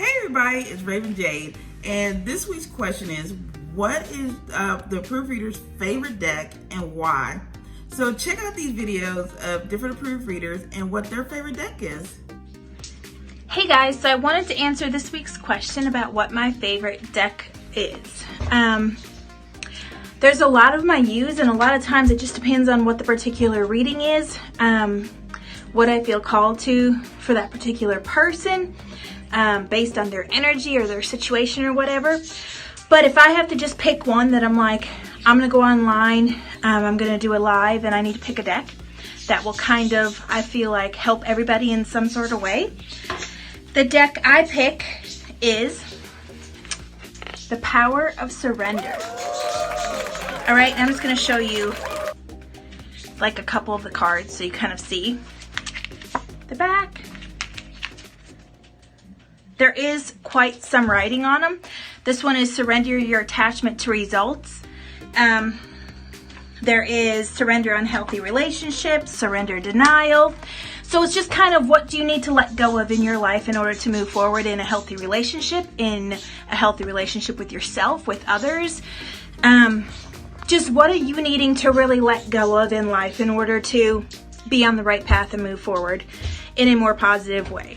Hey everybody, it's Raven Jade, and this week's question is, what is the proofreader's favorite deck and why? So check out these videos of different proofreaders and what their favorite deck is. Hey guys, so I wanted to answer this week's question about what my favorite deck is. There's a lot of them I use, and a lot of times it just depends on what the particular reading is, what I feel called to for that particular person, based on their energy or their situation or whatever. But if I have to just pick one that I'm like, I'm gonna go online, I'm gonna do a live and I need to pick a deck that will kind of, I feel like, help everybody in some sort of way. The deck I pick is the Power of Surrender. All right, I'm just gonna show you like a couple of the cards so you kind of see the back. There is quite some writing on them. This one is surrender your attachment to results. There is surrender unhealthy relationships, surrender denial. So it's just kind of what do you need to let go of in your life in order to move forward in a healthy relationship, with yourself, with others. Just what are you needing to really let go of in life in order to be on the right path and move forward in a more positive way.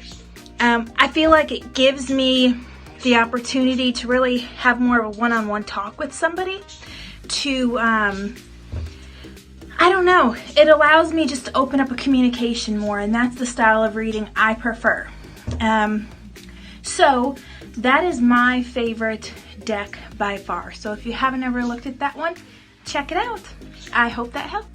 I feel like it gives me the opportunity to really have more of a one-on-one talk with somebody to, I don't know, it allows me just to open up a communication more, and that's the style of reading I prefer. So that is my favorite deck by far. So if you haven't ever looked at that one, check it out. I hope that helped.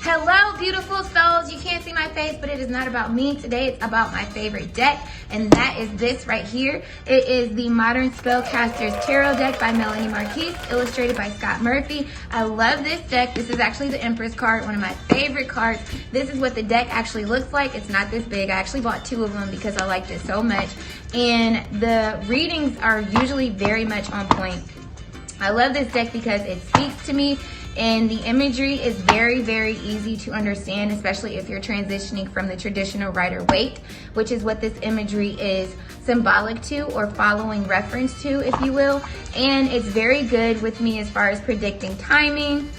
Hello, beautiful souls. You can't see my face, but it is not about me. Today it's about my favorite deck, and that is this right here. It is the Modern Spellcasters Tarot deck by Melanie Marquise, illustrated by Scott Murphy. I love this deck. This is actually the Empress card, one of my favorite cards. This is what the deck actually looks like. It's not this big. I actually bought 2 of them because I liked it so much, and the readings are usually very much on point. I love this deck because it speaks to me, and the imagery is very, very easy to understand, especially if you're transitioning from the traditional Rider-Waite, which is what this imagery is symbolic to or following reference to, if you will. And it's very good with me as far as predicting timing.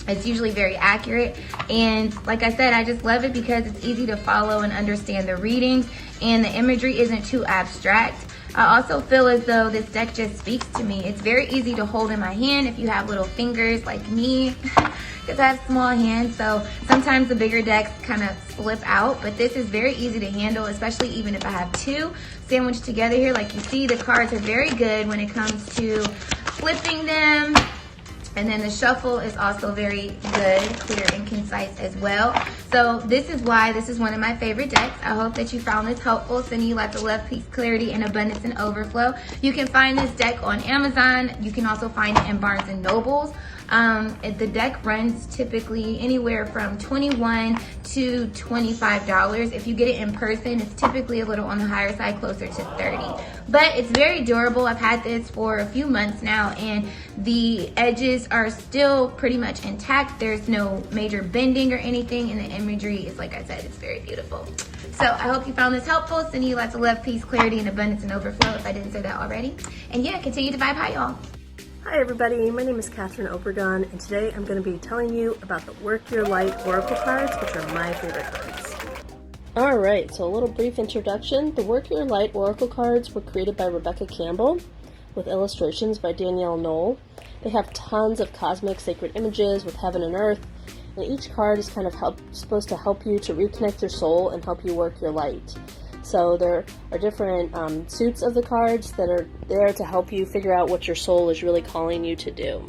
It's usually very accurate. And like I said, I just love it because it's easy to follow and understand the readings, and the imagery isn't too abstract. I also feel as though this deck just speaks to me. It's very easy to hold in my hand if you have little fingers like me, because I have small hands, so sometimes the bigger decks kind of slip out, but this is very easy to handle, especially even if I have 2 sandwiched together here. Like you see, the cards are very good when it comes to flipping them. And then the shuffle is also very good, clear and concise as well. So this is why this is one of my favorite decks. I hope that you found this helpful. Sending you lots of love, peace, clarity, and abundance and overflow. You can find this deck on Amazon. You can also find it in Barnes and Nobles. The deck runs typically anywhere from $21 to $25. If you get it in person, it's typically a little on the higher side, closer to $30. But it's very durable. I've had this for a few months now, and the edges are still pretty much intact. There's no major bending or anything, and the imagery is, like I said, it's very beautiful. So I hope you found this helpful. Sending you lots of love, peace, clarity, and abundance and overflow, if I didn't say that already. And yeah, continue to vibe high, y'all. Hi everybody, my name is Catherine Obregon, and today I'm going to be telling you about the Work Your Light Oracle cards, which are my favorite cards. Alright, so a little brief introduction. The Work Your Light Oracle cards were created by Rebecca Campbell with illustrations by Danielle Knoll. They have tons of cosmic sacred images with heaven and earth, and each card is kind of supposed to help you to reconnect your soul and help you work your light. So there are different suits of the cards that are there to help you figure out what your soul is really calling you to do.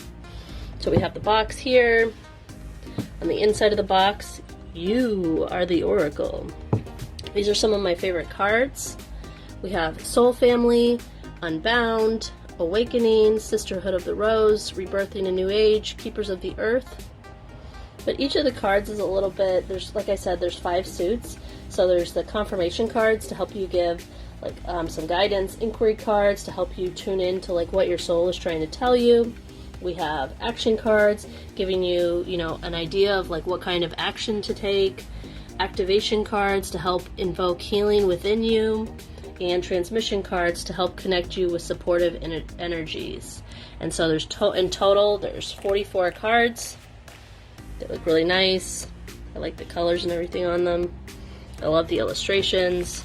So we have the box here. On the inside of the box, you are the Oracle. These are some of my favorite cards. We have Soul Family, Unbound, Awakening, Sisterhood of the Rose, Rebirthing a New Age, Keepers of the Earth. But each of the cards is a little bit, like I said, there's 5 suits. So there's the confirmation cards to help you give some guidance, inquiry cards to help you tune in to what your soul is trying to tell you. We have action cards giving you, an idea of what kind of action to take. Activation cards to help invoke healing within you. and transmission cards to help connect you with supportive energies. And so there's in total there's 44 cards. They look really nice. I like the colors and everything on them. I love the illustrations,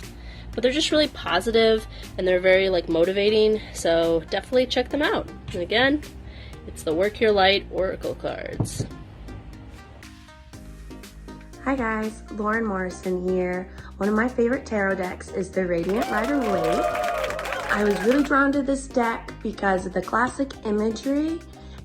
but they're just really positive and they're very like motivating, so definitely check them out. And again, it's the Work Your Light Oracle cards. Hi guys, Lauren Morrison here. One of my favorite tarot decks is the Radiant Rider-Waite. I was really drawn to this deck because of the classic imagery,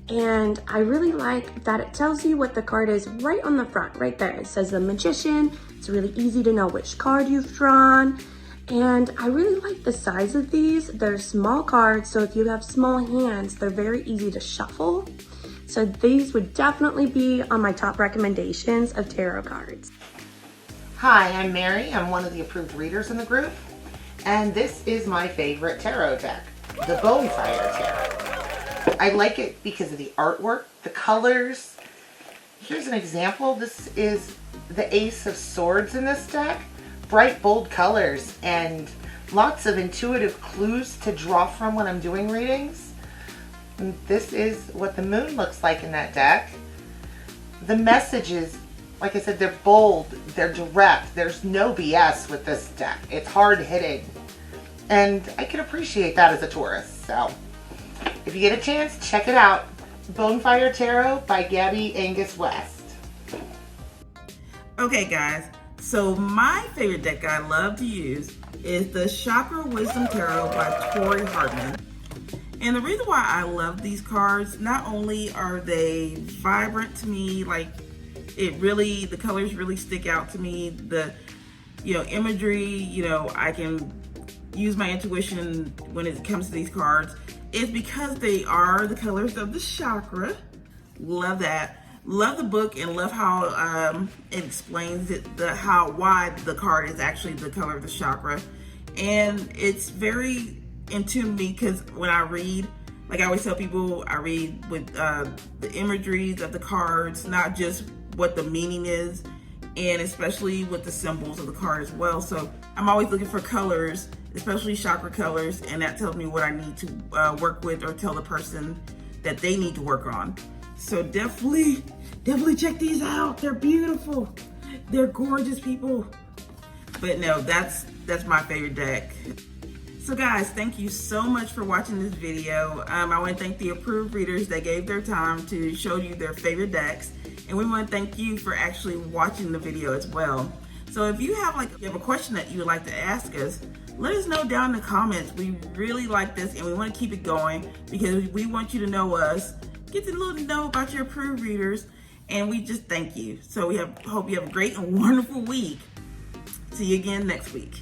and I really like that it tells you what the card is right on the front, right there. It says the Magician. It's really easy to know which card you've drawn. And I really like the size of these. They're small cards, so if you have small hands, they're very easy to shuffle. So these would definitely be on my top recommendations of tarot cards. Hi, I'm Mary. I'm one of the approved readers in the group. And this is my favorite tarot deck, the Bonefire Tarot. I like it because of the artwork, the colors. Here's an example. This is the Ace of Swords in this deck. Bright, bold colors and lots of intuitive clues to draw from when I'm doing readings. And this is what the moon looks like in that deck. The messages, like I said, they're bold, they're direct. There's no BS with this deck. It's hard hitting. And I can appreciate that as a tourist. So if you get a chance, check it out. Bonefire Tarot by Gabby Angus West. Okay guys, so my favorite deck I love to use is the Chakra Wisdom Tarot by Tori Hartman. And the reason why I love these cards, not only are they vibrant to me, like the colors really stick out to me, the imagery, I can use my intuition when it comes to these cards. It's because they are the colors of the chakra. Love that. Love the book and love how it explains why the card is actually the color of the chakra. And it's very in tune to me because when I read, like I always tell people, I read with the imageries of the cards, not just what the meaning is, and especially with the symbols of the card as well. So I'm always looking for colors, especially chakra colors, and that tells me what I need to work with or tell the person that they need to work on. So definitely check these out. They're beautiful. They're gorgeous, people. But no, that's my favorite deck. So guys, thank you so much for watching this video. I want to thank the approved readers that gave their time to show you their favorite decks. And we want to thank you for actually watching the video as well. So if you have a question that you would like to ask us, let us know down in the comments. We really like this and we want to keep it going because we want you to know us, get to know about your approved readers, and we just thank you. So hope you have a great and wonderful week. See you again next week.